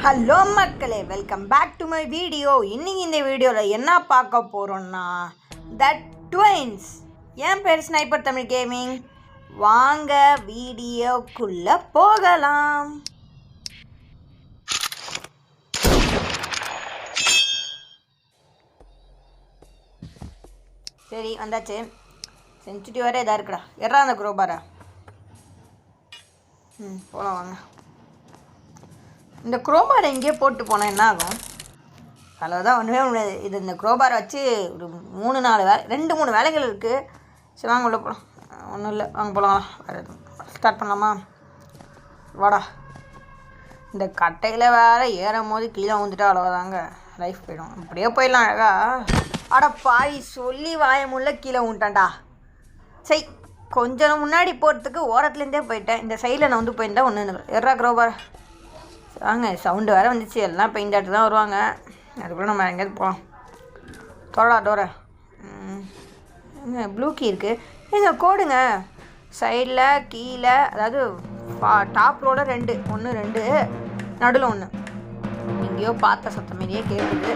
Hello மக்களே, welcome back to my video. இன்னைக்கு இந்த வீடியோவில் என்ன பார்க்க போகிறோன்னா த ட்வின்ஸ். என் பேர் ஸ்னைப்பர் தமிழ் கேமிங். வாங்க வீடியோக்குள்ளே போகலாம். சரி, வந்தாச்சு. சென்சிட்டிவ் வேறு இதாக இருக்குடா. எறா அந்த குரோபாரா. போகலாம் வாங்க. இந்த குரோபாரை எங்கேயோ போட்டு போனால் என்ன ஆகும்? அதில் தான் ஒன்றுமே முடியாது. இது இந்த குரோபாரை வச்சு ஒரு 3-4 வேலை 2-3 வேலைகள் இருக்குது. சரி வாங்க உள்ள போகலாம். ஒன்றும் இல்லை, வாங்க போகலாம். வேறு ஸ்டார்ட் பண்ணலாமா? வாடா. இந்த கட்டையில் வேறு ஏறும் போது கீழே வந்துட்டு அவ்வளோதாங்க, லைஃப் போயிடும். அப்படியே போயிடலாம் அழகா. அட பாய், சொல்லி வாயமுள்ள கீழே விட்டான்டா. சரி, கொஞ்சம் முன்னாடி போகிறதுக்கு ஓரத்துலேருந்தே போயிட்டேன். இந்த சைடில் நான் வந்து போயிருந்தேன். ஒன்று எறா குரோபார் வாங்க. சவுண்டு வேறு வந்துச்சு. எல்லாம் பெயிண்ட் ஆட்டு தான் வருவாங்க. அதுக்குள்ளே நம்ம எங்கேயாவது போகலாம். தோடா டோரை. ப்ளூ கீ இருக்குது. எங்க கோடுங்க சைடில் கீழே, அதாவது டாப் ரோட 2, 1 2 நடுவில் 1. எங்கேயோ பார்த்த சத்தம் மாரியே கேட்குது.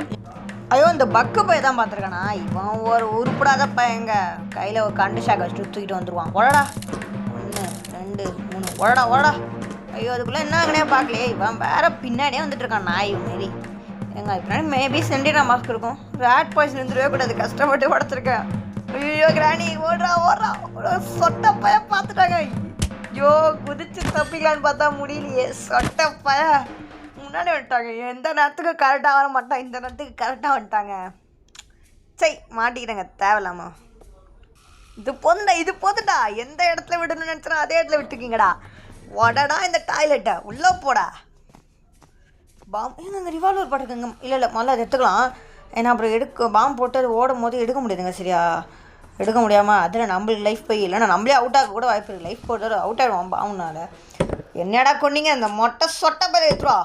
ஐயோ, இந்த பக்கு போய் தான் பார்த்துருக்கானா இவன். ஒரு உருப்படாத பையங்க கையில் ஒரு கண்டு ஷாக் வச்சுட்டு தூக்கிட்டு வந்துடுவான். ஒழடா. 1 2 3 ஒழடா ஒழடா. ஐயோ, அதுக்குள்ளே என்ன ஆகுனே பார்க்கலையே. இவன் வேறு பின்னாடியே வந்துட்டுருக்கான் நாய் மாரி. எங்கள் பின்னாடி மேபி சென்டினா மாஸ்க் இருக்கும். ரேட் பாய்ஸ் நின்றுவே கூடாது, கஷ்டப்பட்டு உடச்சிருக்கேன். ஐயோ கிராணி, ஓடுறா ஓடுறா. சொட்ட பய பார்த்துட்டாங்க. ஐயோ, குதிச்சு தப்பிக்கலான்னு பார்த்தா முடியலையே. சொட்ட பய முன்னாடி வந்துட்டாங்க. எந்த நேரத்துக்கு கரெக்டாக வர மாட்டான், இந்த நேரத்துக்கு கரெக்டாக வந்துட்டாங்க. சரி, மாட்டிக்கிட்டாங்க தேவையில்லாமா. இது போதுடா. எந்த இடத்துல விடணும்னு நினச்சா அதே இடத்துல விட்டுருக்கீங்கடா. உடடா இந்த டாய்லெட்டை உள்ளே போடா. பாம் ஏங்க இந்த ரிவால்வர் போட்டிருக்கேங்க. இல்லை முதல்ல அதை எடுத்துக்கலாம். ஏன்னா அப்புறம் பாம் போட்டு அது ஓடும் போது எடுக்க முடியாதுங்க. சரியா எடுக்க முடியாமல் அதில் நம்மளுக்கு லைஃப் போய் இல்லைன்னா நம்மளே அவுட் ஆக கூட வாய்ப்பு இருக்குது. லைஃப் போட்டு அவுட் ஆகிடுவோம் பாம்னால. என்னடா கொண்டீங்க அந்த மொட்டை சொட்டை பேர் எடுத்துருவா.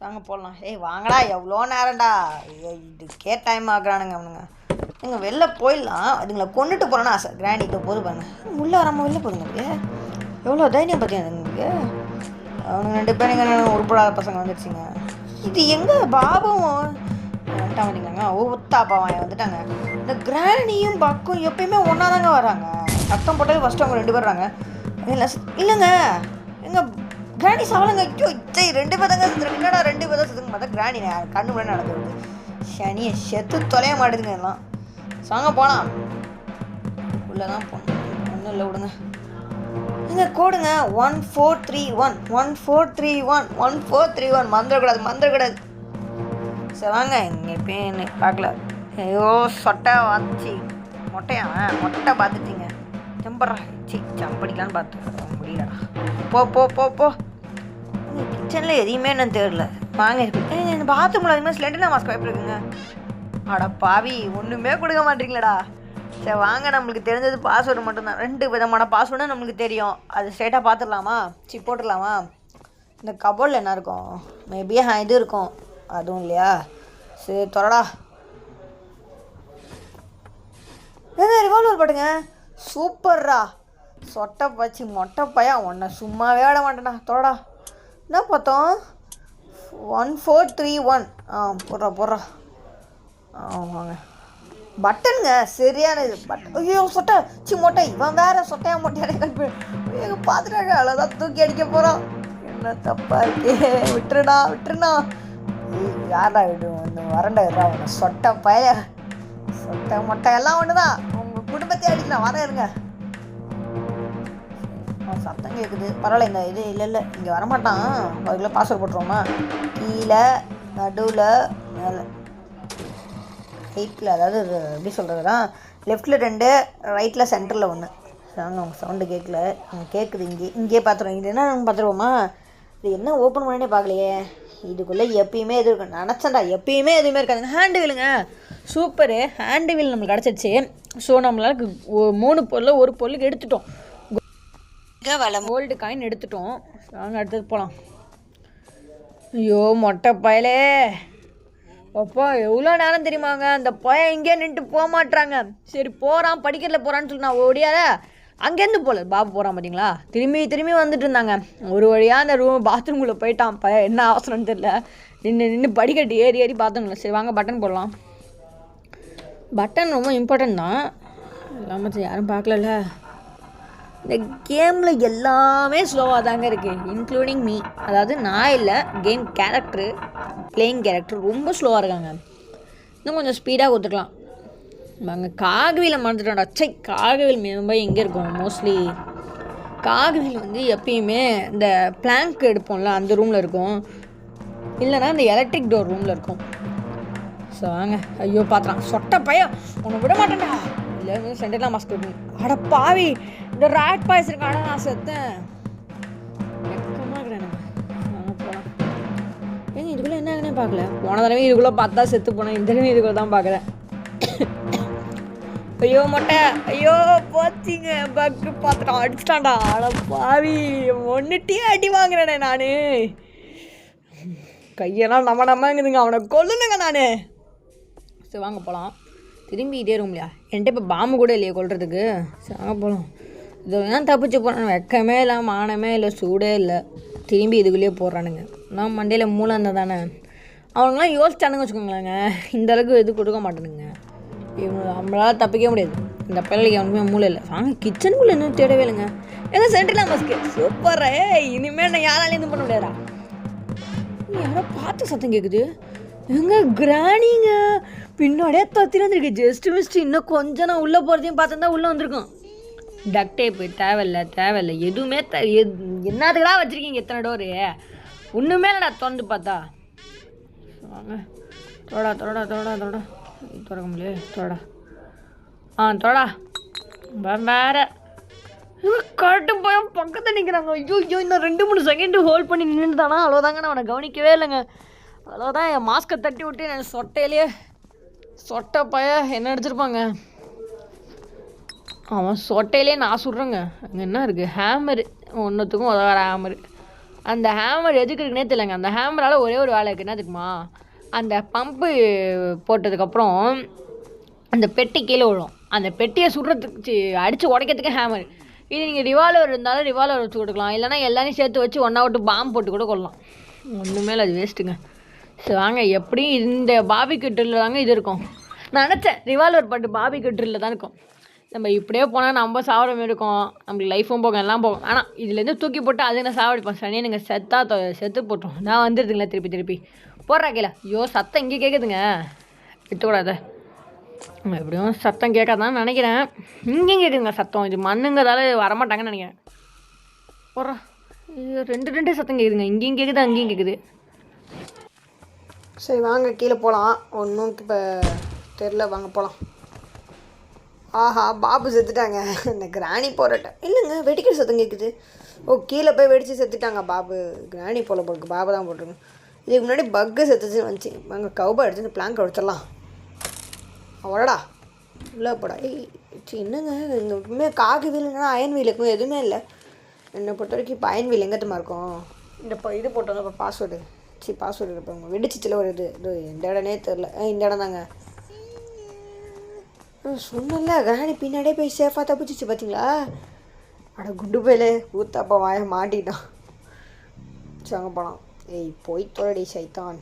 வாங்க போடலாம். ஏய் வாங்கடா, எவ்வளோ நேரம்டா. இதுக்கே டைம் ஆகுறானுங்க அவனுங்க. நீங்கள் வெளில போயிடலாம். அதுங்களை கொண்டுட்டு போகிறோன்னா ஆசை. கிராண்டிக்கு போது பாருங்க, உள்ளே வராமல் வெளில போதுங்க. எவ்வளோ தைரியம் பார்த்தீங்க உங்களுக்கு. அவனுங்க 2 பேரும் உருப்படாத பசங்க வந்துடுச்சிங்க. இது எங்கே பாபும் வந்துட்டான் வந்துட்டாங்க. ஊத்தாப்பாவன் வந்துட்டாங்க. இந்த கிராணியும் பக்கும் எப்பயுமே ஒன்றா தாங்க வராங்க. சத்தம் போட்டாலே ஃபஸ்ட்டு அவங்க 2 பேர் வராங்க. இல்லைங்க, எங்கள் கிராணி சாவலங்க. ஐயோ, 2 பேர் தாங்க செத்துருக்கு. என்னடா 2 பேர் தான் செத்துங்க பார்த்தா கிராணி கண்ணு முன்னாடி நடக்குது. சனியை செத்து தொலைய மாட்டேதுங்க எல்லாம். சாங்க போகலாம். உள்ளே தான் போகணும். ஒன்றும் இல்லை, விடுங்க. இங்கே கோடுங்க 1431 1431 1431. மறந்துடக்கூடாது. சரி வாங்க. இங்கே பேன்னு பார்க்கல. ஐயோ, சொட்டை வாச்சி மொட்டையா மொட்டை பார்த்துட்டீங்க. செம்பட்றா சம்படிக்கலான்னு பார்த்து முடியலடா. போ போ போ போ. கிச்சனில் எதையுமே என்னன்னு தெரியல. வாங்க இருக்கு. இந்த பாத்ரூமில் அதுமாதிரி ஸ்லெண்டனா மாஸ்க் வாய்ப்பு இருக்குங்க. அட பாவி, ஒன்றுமே கொடுக்க மாட்டீங்களடா. சரி வாங்க, நம்மளுக்கு தெரிஞ்சது பாஸ்வேர்டு மட்டும்தான். 2 விதமான பாஸ்வேர்டு நம்மளுக்கு தெரியும். அது ஸ்ட்ரெயிட்டாக பார்த்துடலாமா? போட்டுடலாமா? இந்த கபோர்டில் என்ன இருக்கும்? மேபி இது இருக்கும். அதுவும் இல்லையா? சரி தொடடா. ஏங்க ரிவால்வர் போட்டுங்க. சூப்பர்ரா. சொட்டை பச்சி மொட்டை பையன் உன்னை சும்மாவே விட மாட்டேண்ணா. தொடடா. என்ன பார்த்தோம்? 1431. போடுறா. வாங்க. பட்டனுங்க சரியானது. ஐயோ சொட்டை மொட்டை. இவன் வேற சொட்டையா மொட்டையான கல்வி பார்த்துட்டாங்க. அவ்வளோதான், தூக்கி அடிக்க போகிறான். என்ன தப்பா இருக்கு. விட்டுருடா. யாரா விடும் இந்த வரண்டா அவனை. சொட்டை பய சொட்டை மொட்டை எல்லாம் ஒன்று தான். உங்கள் குடும்பத்தையே அடிக்கலாம். வர இருங்க. சத்தம் கேட்குது. பரவாயில்ல. இந்த இது இல்லை இங்கே வரமாட்டான். அதுக்குள்ளே பாஸ்வேர்ட் போட்டுருவோமா? கீழே நடுவில் மேலே ரைட்டில், அதாவது எப்படி சொல்கிறது தான், லெஃப்டில் 2 ரைட்டில் சென்டரில் 1. நாங்கள் அவங்க சவுண்டு கேட்கல. கேட்குது. இங்கேயே பார்த்துருவோம். இது என்ன பார்த்துருவோமா? இது என்ன ஓப்பன் பண்ணினே பார்க்கலையே. இதுக்குள்ளே எப்பயுமே எது இருக்கும் நினச்சேன்டா. எப்பயுமே எதுவுமே இருக்காதுங்க. ஹேண்டு வீலுங்க. சூப்பரு. ஹேண்டு வீல் நம்மளுக்கு கிடச்சிச்சு. ஸோ நம்மளால் 3 பொருள் 1 பொருளுக்கு எடுத்துட்டோம். கோல்டு காயின் எடுத்துட்டோம். நாங்கள் அடுத்தது போகலாம். ஐயோ மொட்டை பயலே. அப்பா எவ்வளோ நேரம் தெரியுமாங்க. அந்த பையன் இங்கே நின்றுட்டு போக மாட்டுறாங்க. சரி போகிறான், படிக்கிறதுல போகிறான்னு சொல்லி நான் ஓடியார அங்கேருந்து போகல பாபு போகிறான் பார்த்தீங்களா, திரும்பி வந்துட்டு இருந்தாங்க. ஒரு வழியாக அந்த பாத்ரூம்குள்ளே போயிட்டான். என்ன அவசரம்னு தெரியல, நின்று படிக்கட்டு ஏறி பாத்ரூம்ல. சரி வாங்க பட்டன் போடலாம். பட்டன் ரொம்ப இம்பார்ட்டன்ட் தான், இல்லாமல் யாரும் பார்க்கல. இந்த கேமில் எல்லாமே ஸ்லோவாக தாங்க இருக்குது, இன்க்ளூடிங் மீ. அதாவது நான் இல்லை, கேம் கேரக்டரு, பிளேயிங் கேரக்டர் ரொம்ப ஸ்லோவாக இருக்காங்க. இன்னும் கொஞ்சம் ஸ்பீடாக கொடுத்துக்கலாம். நாங்கள் காகவியில் மறந்துட்டோம்டா. காகவில் மும்பை எங்கே இருக்கும்? மோஸ்ட்லி காகவில் வந்து எப்பயுமே இந்த பிளாங்க் எடுப்போம்ல அந்த ரூமில் இருக்கும், இல்லைனா இந்த எலக்ட்ரிக் டோர் ரூமில் இருக்கும். ஸோ வாங்க. ஐயோ பார்த்துறான் சொட்ட பையன், உன்னை விட மாட்டேன்டா. இல்லை சென்டர்லாம் மாஸ்க் இருக்கும். அட பாவி, இந்த ராட் பாய்ஸ் இருக்காடா, நான் செத்தேன். வெக்கமாக்குறேன். போகலாம். ஏங்க இதுக்குள்ளே என்ன ஆகுனே பார்க்கல. போன தடவை இதுக்குள்ளே பார்த்தா செத்து போனேன், இந்த தடவை இதுக்குள்ளே தான் பார்க்குறேன். ஐயோ மொட்டை, ஐயோ போச்சிங்க, பக்கு பார்த்துட்டான், அடிச்சிட்டான்டா. அட பாவி, ஒன்றுட்டியே அடி வாங்குறேனே நான். கையெல்லாம் நம்மங்குதுங்க, அவனை கொல்லுனுங்க நான். சரி வாங்க போகலாம். திரும்பி இதே ரூம்லையா? என்கிட்ட இப்போ பாம்பு கூட இல்லையா கொல்றதுக்கு. சரி வாங்க போகலாம். இது ஏன் தப்பிச்சு போகிறேன்? வெக்கமே இல்லை, மானமே இல்லை, சூடே இல்லை. திரும்பி இதுக்குள்ளேயே போடுறானுங்க. நான் மண்டையில் மூளை இருந்தால் தானே. அவங்களாம் யோசிச்சானுங்க வச்சுக்கோங்களேங்க, இந்தளவுக்கு இது கொடுக்க மாட்டேனுங்க. நம்மளால் தப்பிக்க முடியாது. இந்த பிள்ளைக்கு அவனுக்குமே மூளை இல்லை. வாங்க கிச்சனுக்குள்ளே இன்னும் தேடவே இல்லைங்க. எங்க சென்ட்ரலாம் மஸ்க்கு சூப்பர். இனிமேல் நான் யாராலையும் எதுவும் பண்ண முடியாதா? யாரோ பார்த்து சத்தம் கேட்குது. எங்க கிராணிங்க பின்னாடியே தத்திர வந்துருக்கு. Just missed. இன்னும் கொஞ்சம் நான் உள்ளே போகிறதையும் பார்த்துருந்தா உள்ளே வந்திருக்கோம். டக் டேப்பு தேவையில்லை எதுவுமே என்னதுக்கடா வச்சுருக்கீங்க எத்தனை டோரு? ஒன்றுமே இல்லைடா திறந்து பார்த்தா. வாங்க தோடா திறக்க முடியல. தோடா வேற கரெக்டு போய் பக்கத்தில் நிற்கிறாங்க. ஐயோ இன்னும் 2-3 செகண்டு ஹோல்ட் பண்ணி நின்றுதானா? அவ்வளோதாங்க, நான் அவனை கவனிக்கவே இல்லைங்க. அவ்வளோதான், என் மாஸ்கை தட்டி விட்டு நான் சொட்டை பைய என்ன அடிச்சிருப்பாங்க. அவன் சொட்டையிலே நான் சுடுறேங்க. அங்கே என்ன இருக்குது? ஹேமரு, ஒன்றுத்துக்கும் உதவார ஹேமரு. அந்த ஹேமர் எதுக்கு இருக்குன்னே தெரியலங்க. அந்த ஹேமரால் ஒரே ஒரு வேலை இருக்குது, என்ன தெரியுமா? அந்த பம்பு போட்டதுக்கப்புறம் அந்த பெட்டி கீழே விழும். அந்த பெட்டியை சுடுறதுக்கு அடித்து உடைக்கிறதுக்கு ஹேமர். இது நீங்கள் ரிவால்வர் இருந்தாலும் ரிவால்வர் வச்சு கொடுக்கலாம், இல்லைனா எல்லாரையும் சேர்த்து வச்சு ஒன்றா விட்டு பாம்பு போட்டு கூட கொள்ளலாம். ஒன்றுமே இல்லை, அது வேஸ்ட்டுங்க. சரி வாங்க. எப்படி இந்த பாபிக்யூட்டில் தாங்க இது இருக்கும். நான் நினச்சேன் ரிவால்வர் பட்டு பாபிக்யூட்டில் தான் இருக்கும். நம்ம இப்படியே போனால் நம்ம சாப்பிட மாதிரி இருக்கும், நம்மளுக்கு லைஃபும் போகும், எல்லாம் போகும். ஆனால் இதுலேருந்து தூக்கி போட்டு அதை நான் சாப்பிடுப்பேன். சனியே நீங்கள் செத்து போட்டோம். நான் வந்துடுதுங்களா திருப்பி போடுறா கீழே. ஐயோ சத்தம் இங்கே கேட்குதுங்க, விட்டுக்கூடாது. எப்படியும் சத்தம் கேட்காதான்னு நினைக்கிறேன். இங்கேயும் கேட்குதுங்க சத்தம். இது மண்ணுங்கிறதால வரமாட்டாங்கன்னு நினைக்கிறேன். போடுறா. இது ரெண்டு சத்தம் கேட்குதுங்க, இங்கேயும் கேட்குது அங்கேயும் கேட்குது. சரி வாங்க கீழே போகலாம். ஒன்றும் இப்போ தெரில, வாங்க போகலாம். ஆஹா பாபு செத்துட்டாங்க. இந்த கிராணி போராட்ட இல்லைங்க, வெடிக்கிற சத்தம் கேட்குது. கீழே போய் வெடித்து செத்துட்டாங்க பாபு. கிராணி போல போட்டுருக்கு, பாபு தான் போட்டிருங்க. இதுக்கு முன்னாடி பக்கு செத்துச்சு வந்துச்சு. வாங்க கவுபா எடுத்து இந்த பிளாங்க் உடச்சிடலாம். அவ்வளோடா உள்ளே போடா. என்னங்க இந்த காகு வீலுங்கன்னா அயன் வீல் இருக்கும், எதுவுமே இல்லை. என்னை பொறுத்த வரைக்கும் இப்போ அயன் வீல் எங்கேத்தமா இருக்கும். இந்த இது போட்டோங்க இப்போ பாஸ்வேர்டு இப்போ வெடிச்சிச்சில் ஒரு இது எந்த இடனே தெரில. இந்த இடம் தாங்க சொன்னல. கிராணி பின்னாடியே போய் சேஃபாக தப்பிச்சிச்சு பார்த்தீங்களா? அட குண்டு போயில ஊத்தாப்பா வாய மாட்டிட்டான். சாங்க போனான். போய் தோழடி சைத்தான்.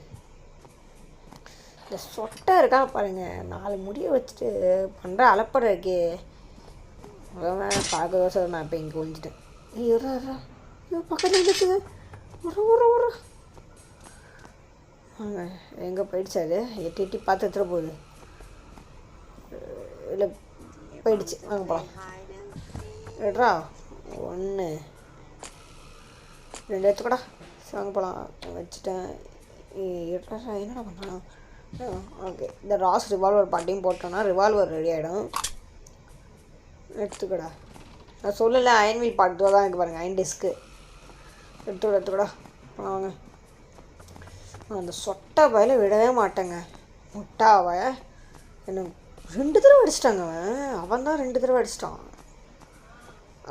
இந்த சொட்டை இருக்கா பாருங்க, 4 முடியை வச்சுட்டு பண்ணுற அலப்பறை இருக்கே. அதான் பார்க்க சார், நான் இப்போ இங்கே ஒழிஞ்சிட்டேன். பக்கத்தில் இருந்துச்சுங்க. ஒரு வாங்க எங்கே போயிடுச்சு? அது எட்டி பார்த்து எடுத்துகிற போகுது. இல்லை போயிடுச்சு. வாங்க போகலாம். ரெட்ரா 1 2 எடுத்துக்கடா. வாங்க போகலாம். வச்சுட்டேன். என்னடா பண்ணலாம்? ஓகே, இந்த ராஸ் ரிவால்வர் பாட்டையும் போட்டோன்னா ரிவால்வர் ரெடி ஆகிடும். எடுத்துக்கடா. நான் சொல்லலை அயன் வீல் பாட்டு தான் இருக்குது பாருங்கள், அயன் டிஸ்க்கு. எடுத்துக்கடா. வாங்க. அந்த சொட்டை பயில விடவே மாட்டேங்க. முட்டாவை என்ன 2 தடவை அடிச்சிட்டாங்க. அவன் தான் 2 தடவை அடிச்சிட்டான்.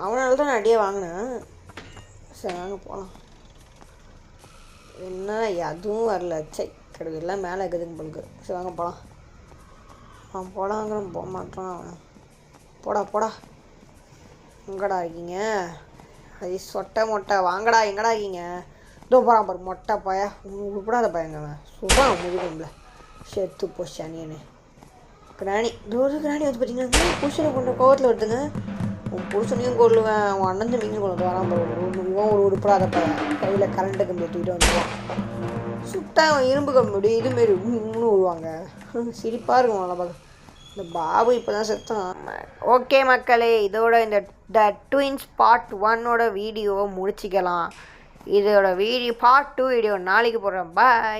அவனால தான் நான் அடியே வாங்கினேன். சரி வாங்க போகலாம். என்ன அதுவும் வரல. கடவுள் எல்லாம் மேலே இருக்குதுங்க பொழுது. சரி வாங்க போகலாம். அவன் போகலாங்கிறவன் போக மாட்டான். போடா எங்கடா இருக்கீங்க? அது சொட்டை மொட்டை வாங்கடா, எங்கடா இருக்கீங்க? இதோ போகிறான் பாரு மொட்டை பாயா, உருப்படாத பையங்க சொல்கிறான் முதுகும்ல செத்து போ சனியனு. கிராணி ஒரு கிராணி வந்து பார்த்தீங்கன்னா புருஷனை கொண்ட கோவத்தில் வருதுங்க. உன் புருஷனையும் கொள்ளுவேன், உன் அண்ணன் தம்பியும் கொண்டு வரான் பாரு. ஒரு உருப்படாத பையன் கையில் கரண்ட்டு கம்பி தூக்கிட்டு வந்துடுவான். சுட்டா இரும்பு கம்பி இதுமாரி இன்னும் விடுவாங்க. சிரிப்பாக இருக்கும் நல்லா பார்க்க. இந்த பாபு இப்போ தான் செத்தான். ஓகே மக்களே, இதோட இந்த த ட்வின்ஸ் பார்ட் 1ஓட வீடியோவை முடிச்சிக்கலாம். இதோட பார்ட் 2 வீடியோ நாளைக்கு போடுறேன். பாய்.